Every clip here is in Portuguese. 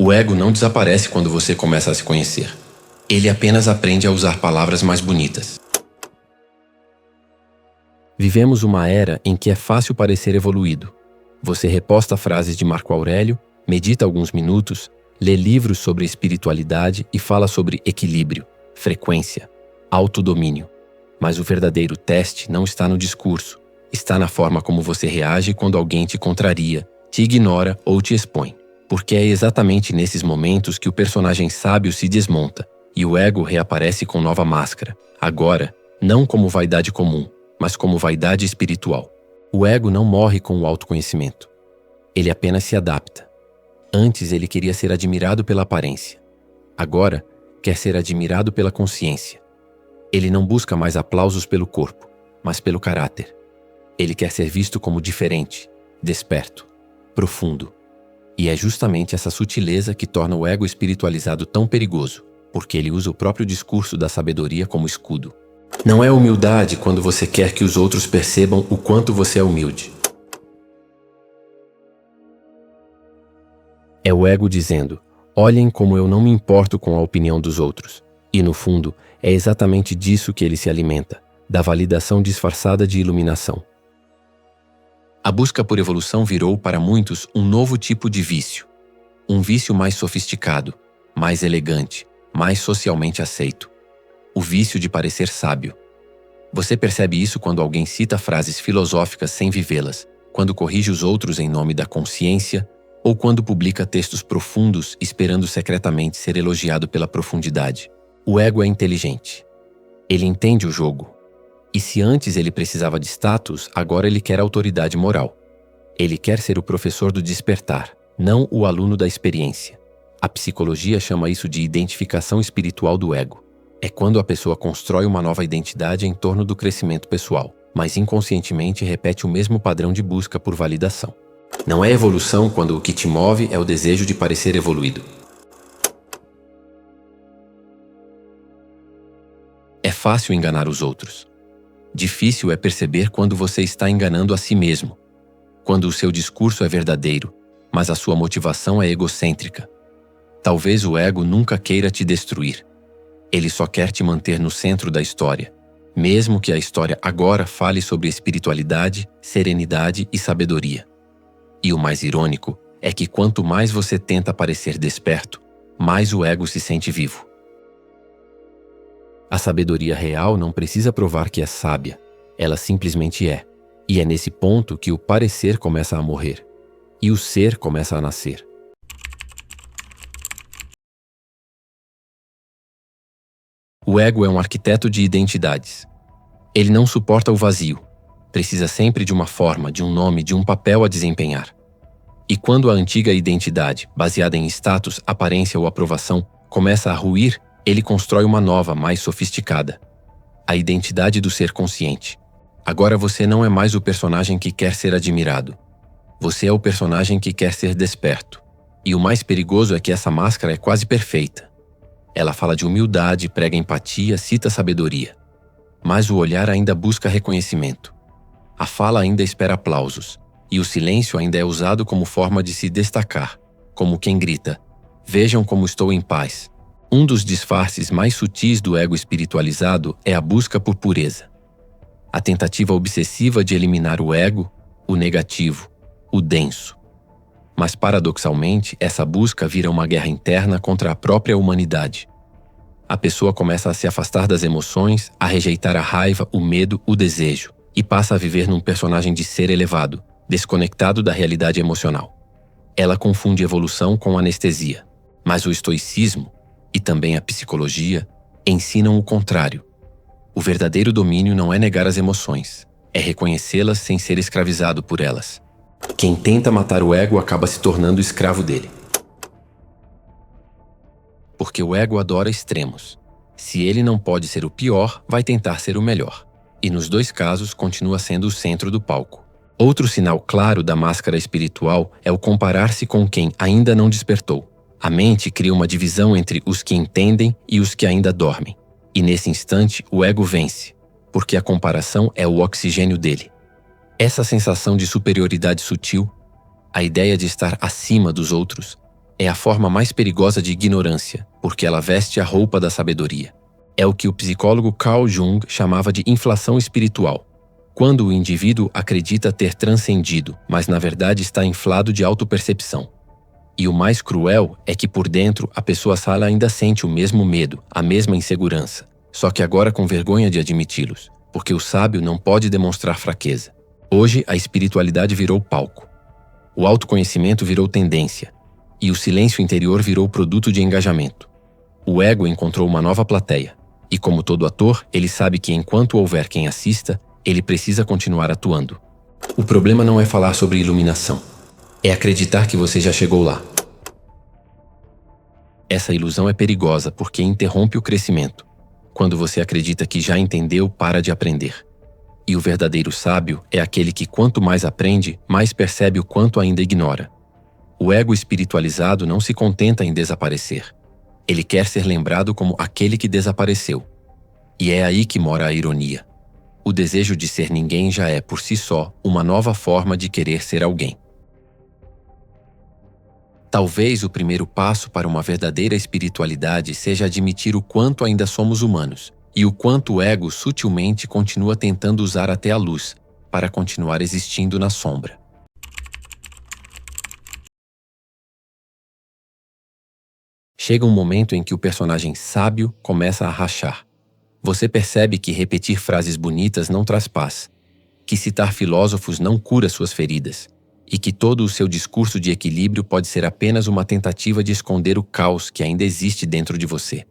O ego não desaparece quando você começa a se conhecer. Ele apenas aprende a usar palavras mais bonitas. Vivemos uma era em que é fácil parecer evoluído. Você reposta frases de Marco Aurélio, medita alguns minutos, lê livros sobre espiritualidade e fala sobre equilíbrio, frequência, autodomínio. Mas o verdadeiro teste não está no discurso, está na forma como você reage quando alguém te contraria, te ignora ou te expõe. Porque é exatamente nesses momentos que o personagem sábio se desmonta e o ego reaparece com nova máscara, agora, não como vaidade comum, mas como vaidade espiritual. O ego não morre com o autoconhecimento. Ele apenas se adapta. Antes ele queria ser admirado pela aparência. Agora, quer ser admirado pela consciência. Ele não busca mais aplausos pelo corpo, mas pelo caráter. Ele quer ser visto como diferente, desperto, profundo. E é justamente essa sutileza que torna o ego espiritualizado tão perigoso, porque ele usa o próprio discurso da sabedoria como escudo. Não é humildade quando você quer que os outros percebam o quanto você é humilde. É o ego dizendo, olhem como eu não me importo com a opinião dos outros. E no fundo, é exatamente disso que ele se alimenta, da validação disfarçada de iluminação. A busca por evolução virou para muitos um novo tipo de vício. Um vício mais sofisticado, mais elegante, mais socialmente aceito. O vício de parecer sábio. Você percebe isso quando alguém cita frases filosóficas sem vivê-las, quando corrige os outros em nome da consciência, ou quando publica textos profundos esperando secretamente ser elogiado pela profundidade. O ego é inteligente. Ele entende o jogo. E se antes ele precisava de status, agora ele quer autoridade moral. Ele quer ser o professor do despertar, não o aluno da experiência. A psicologia chama isso de identificação espiritual do ego. É quando a pessoa constrói uma nova identidade em torno do crescimento pessoal, mas inconscientemente repete o mesmo padrão de busca por validação. Não é evolução quando o que te move é o desejo de parecer evoluído. É fácil enganar os outros. Difícil é perceber quando você está enganando a si mesmo, quando o seu discurso é verdadeiro, mas a sua motivação é egocêntrica. Talvez o ego nunca queira te destruir. Ele só quer te manter no centro da história, mesmo que a história agora fale sobre espiritualidade, serenidade e sabedoria. E o mais irônico é que quanto mais você tenta parecer desperto, mais o ego se sente vivo. A sabedoria real não precisa provar que é sábia, ela simplesmente é. E é nesse ponto que o parecer começa a morrer, e o ser começa a nascer. O ego é um arquiteto de identidades. Ele não suporta o vazio, precisa sempre de uma forma, de um nome, de um papel a desempenhar. E quando a antiga identidade, baseada em status, aparência ou aprovação, começa a ruir, ele constrói uma nova, mais sofisticada. A identidade do ser consciente. Agora você não é mais o personagem que quer ser admirado. Você é o personagem que quer ser desperto. E o mais perigoso é que essa máscara é quase perfeita. Ela fala de humildade, prega empatia, cita sabedoria. Mas o olhar ainda busca reconhecimento. A fala ainda espera aplausos. E o silêncio ainda é usado como forma de se destacar. Como quem grita, vejam como estou em paz. Um dos disfarces mais sutis do ego espiritualizado é a busca por pureza. A tentativa obsessiva de eliminar o ego, o negativo, o denso. Mas paradoxalmente, essa busca vira uma guerra interna contra a própria humanidade. A pessoa começa a se afastar das emoções, a rejeitar a raiva, o medo, o desejo, e passa a viver num personagem de ser elevado, desconectado da realidade emocional. Ela confunde evolução com anestesia. Mas o estoicismo, e também a psicologia, ensinam o contrário. O verdadeiro domínio não é negar as emoções, é reconhecê-las sem ser escravizado por elas. Quem tenta matar o ego acaba se tornando escravo dele. Porque o ego adora extremos. Se ele não pode ser o pior, vai tentar ser o melhor. E nos dois casos continua sendo o centro do palco. Outro sinal claro da máscara espiritual é o comparar-se com quem ainda não despertou. A mente cria uma divisão entre os que entendem e os que ainda dormem. E nesse instante, o ego vence, porque a comparação é o oxigênio dele. Essa sensação de superioridade sutil, a ideia de estar acima dos outros, É a forma mais perigosa de ignorância, porque ela veste a roupa da sabedoria. É o que o psicólogo Carl Jung chamava de inflação espiritual, quando o indivíduo acredita ter transcendido, mas na verdade está inflado de autopercepção. E o mais cruel é que por dentro a pessoa sala ainda sente o mesmo medo, a mesma insegurança, só que agora com vergonha de admiti-los, porque o sábio não pode demonstrar fraqueza. Hoje a espiritualidade virou palco. O autoconhecimento virou tendência, e o silêncio interior virou produto de engajamento. O ego encontrou uma nova plateia, e como todo ator, ele sabe que enquanto houver quem assista, ele precisa continuar atuando. O problema não é falar sobre iluminação, é acreditar que você já chegou lá. Essa ilusão é perigosa porque interrompe o crescimento. Quando você acredita que já entendeu, para de aprender. E o verdadeiro sábio é aquele que quanto mais aprende, mais percebe o quanto ainda ignora. O ego espiritualizado não se contenta em desaparecer. Ele quer ser lembrado como aquele que desapareceu. E é aí que mora a ironia. O desejo de ser ninguém já é, por si só, uma nova forma de querer ser alguém. Talvez o primeiro passo para uma verdadeira espiritualidade seja admitir o quanto ainda somos humanos e o quanto o ego sutilmente continua tentando usar até a luz para continuar existindo na sombra. Chega um momento em que o personagem sábio começa a rachar. Você percebe que repetir frases bonitas não traz paz, que citar filósofos não cura suas feridas, e que todo o seu discurso de equilíbrio pode ser apenas uma tentativa de esconder o caos que ainda existe dentro de você.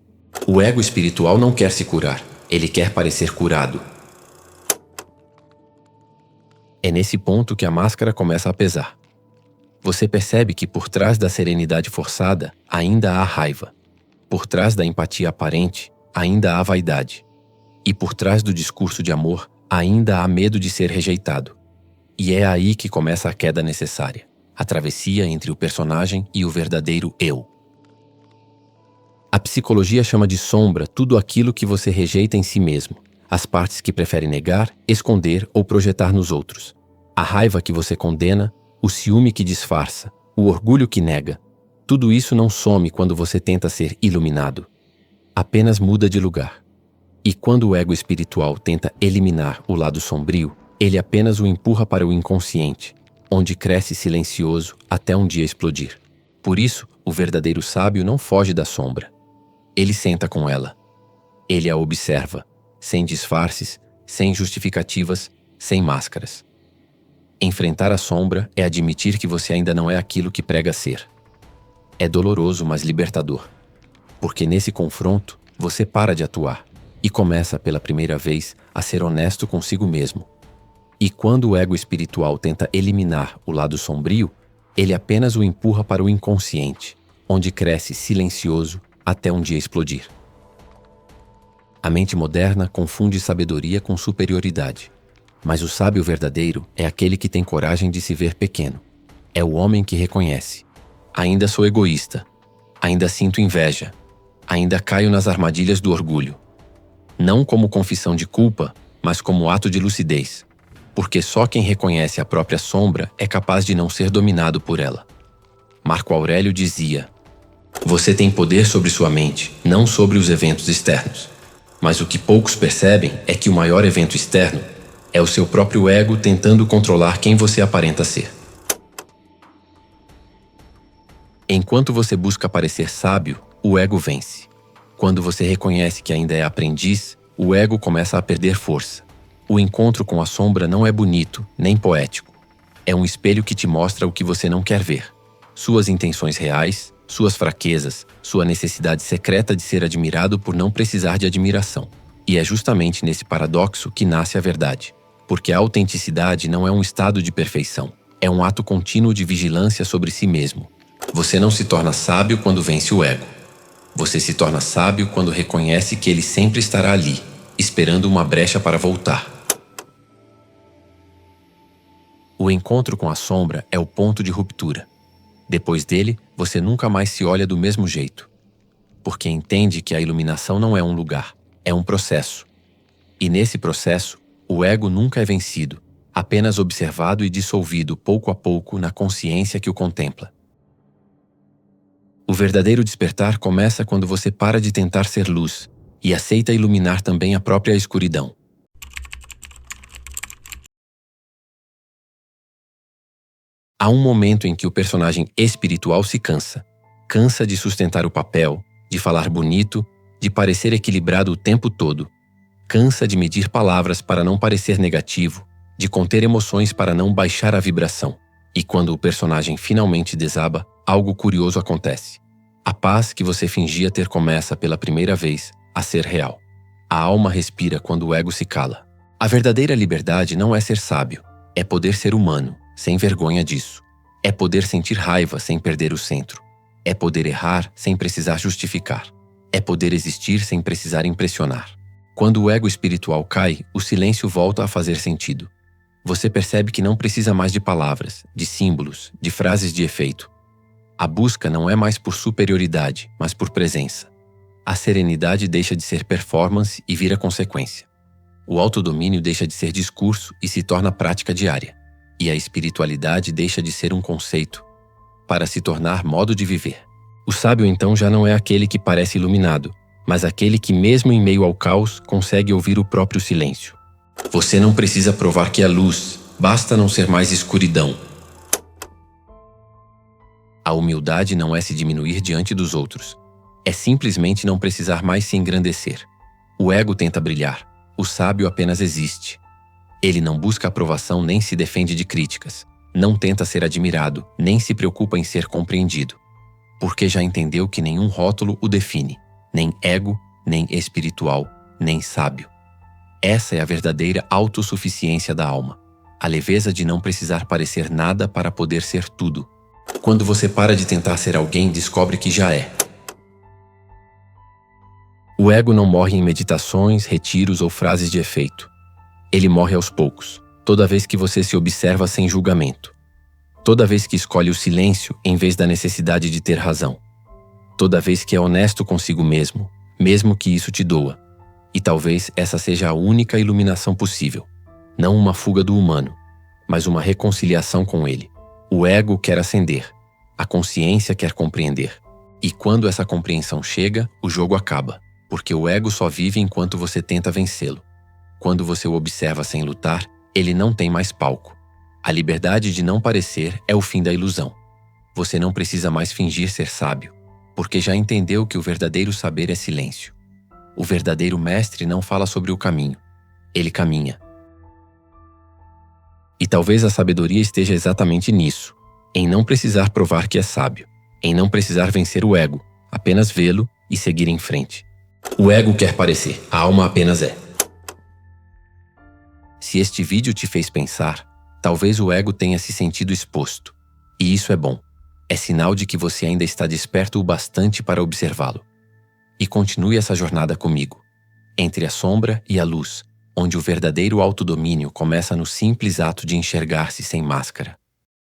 O ego espiritual não quer se curar, ele quer parecer curado. É nesse ponto que a máscara começa a pesar. Você percebe que por trás da serenidade forçada ainda há raiva. Por trás da empatia aparente ainda há vaidade. E por trás do discurso de amor ainda há medo de ser rejeitado. E é aí que começa a queda necessária, a travessia entre o personagem e o verdadeiro eu. A psicologia chama de sombra tudo aquilo que você rejeita em si mesmo, as partes que prefere negar, esconder ou projetar nos outros. A raiva que você condena, o ciúme que disfarça, o orgulho que nega. Tudo isso não some quando você tenta ser iluminado. Apenas muda de lugar. E quando o ego espiritual tenta eliminar o lado sombrio, ele apenas o empurra para o inconsciente, onde cresce silencioso até um dia explodir. Por isso, o verdadeiro sábio não foge da sombra. Ele senta com ela. Ele a observa, sem disfarces, sem justificativas, sem máscaras. Enfrentar a sombra é admitir que você ainda não é aquilo que prega ser. É doloroso, mas libertador. Porque nesse confronto, você para de atuar e começa pela primeira vez a ser honesto consigo mesmo. E quando o ego espiritual tenta eliminar o lado sombrio, ele apenas o empurra para o inconsciente, onde cresce silencioso até um dia explodir. A mente moderna confunde sabedoria com superioridade. Mas o sábio verdadeiro é aquele que tem coragem de se ver pequeno. É o homem que reconhece: ainda sou egoísta, ainda sinto inveja, ainda caio nas armadilhas do orgulho. Não como confissão de culpa, mas como ato de lucidez. Porque só quem reconhece a própria sombra é capaz de não ser dominado por ela. Marco Aurélio dizia: você tem poder sobre sua mente, não sobre os eventos externos. Mas o que poucos percebem é que o maior evento externo é o seu próprio ego tentando controlar quem você aparenta ser. Enquanto você busca parecer sábio, o ego vence. Quando você reconhece que ainda é aprendiz, o ego começa a perder força. O encontro com a sombra não é bonito, nem poético. É um espelho que te mostra o que você não quer ver. Suas intenções reais, suas fraquezas, sua necessidade secreta de ser admirado por não precisar de admiração. E é justamente nesse paradoxo que nasce a verdade. Porque a autenticidade não é um estado de perfeição. É um ato contínuo de vigilância sobre si mesmo. Você não se torna sábio quando vence o ego. Você se torna sábio quando reconhece que ele sempre estará ali, esperando uma brecha para voltar. O encontro com a sombra é o ponto de ruptura. Depois dele, você nunca mais se olha do mesmo jeito. Porque entende que a iluminação não é um lugar, é um processo. E nesse processo, o ego nunca é vencido, apenas observado e dissolvido pouco a pouco na consciência que o contempla. verdadeiro despertar começa quando você para de tentar ser luz e aceita iluminar também a própria escuridão. Há um momento em que o personagem espiritual se cansa. Cansa de sustentar o papel, de falar bonito, de parecer equilibrado o tempo todo. Cansa de medir palavras para não parecer negativo, de conter emoções para não baixar a vibração. E quando o personagem finalmente desaba, algo curioso acontece. A paz que você fingia ter começa pela primeira vez a ser real. A alma respira quando o ego se cala. A verdadeira liberdade não é ser sábio, é poder ser humano, sem vergonha disso. É poder sentir raiva sem perder o centro. É poder errar sem precisar justificar. É poder existir sem precisar impressionar. Quando o ego espiritual cai, o silêncio volta a fazer sentido. Você percebe que não precisa mais de palavras, de símbolos, de frases de efeito. A busca não é mais por superioridade, mas por presença. A serenidade deixa de ser performance e vira consequência. O autodomínio deixa de ser discurso e se torna prática diária. E a espiritualidade deixa de ser um conceito, para se tornar modo de viver. O sábio então já não é aquele que parece iluminado, mas aquele que mesmo em meio ao caos consegue ouvir o próprio silêncio. Você não precisa provar que é luz, basta não ser mais escuridão. A humildade não é se diminuir diante dos outros, é simplesmente não precisar mais se engrandecer. O ego tenta brilhar, o sábio apenas existe. Ele não busca aprovação nem se defende de críticas, não tenta ser admirado, nem se preocupa em ser compreendido, porque já entendeu que nenhum rótulo o define, nem ego, nem espiritual, nem sábio. Essa é a verdadeira autossuficiência da alma, a leveza de não precisar parecer nada para poder ser tudo. Quando você para de tentar ser alguém, descobre que já é. O ego não morre em meditações, retiros ou frases de efeito. Ele morre aos poucos, toda vez que você se observa sem julgamento. Toda vez que escolhe o silêncio em vez da necessidade de ter razão. Toda vez que é honesto consigo mesmo, mesmo que isso te doa. E talvez essa seja a única iluminação possível. Não uma fuga do humano, mas uma reconciliação com ele. O ego quer ascender, a consciência quer compreender. E quando essa compreensão chega, o jogo acaba, porque o ego só vive enquanto você tenta vencê-lo. Quando você o observa sem lutar, ele não tem mais palco. A liberdade de não parecer é o fim da ilusão. Você não precisa mais fingir ser sábio, porque já entendeu que o verdadeiro saber é silêncio. O verdadeiro mestre não fala sobre o caminho, ele caminha. E talvez a sabedoria esteja exatamente nisso, em não precisar provar que é sábio, em não precisar vencer o ego, apenas vê-lo e seguir em frente. O ego quer parecer, a alma apenas é. Se este vídeo te fez pensar, talvez o ego tenha se sentido exposto. E isso é bom. É sinal de que você ainda está desperto o bastante para observá-lo. E continue essa jornada comigo, entre a sombra e a luz, onde o verdadeiro autodomínio começa no simples ato de enxergar-se sem máscara.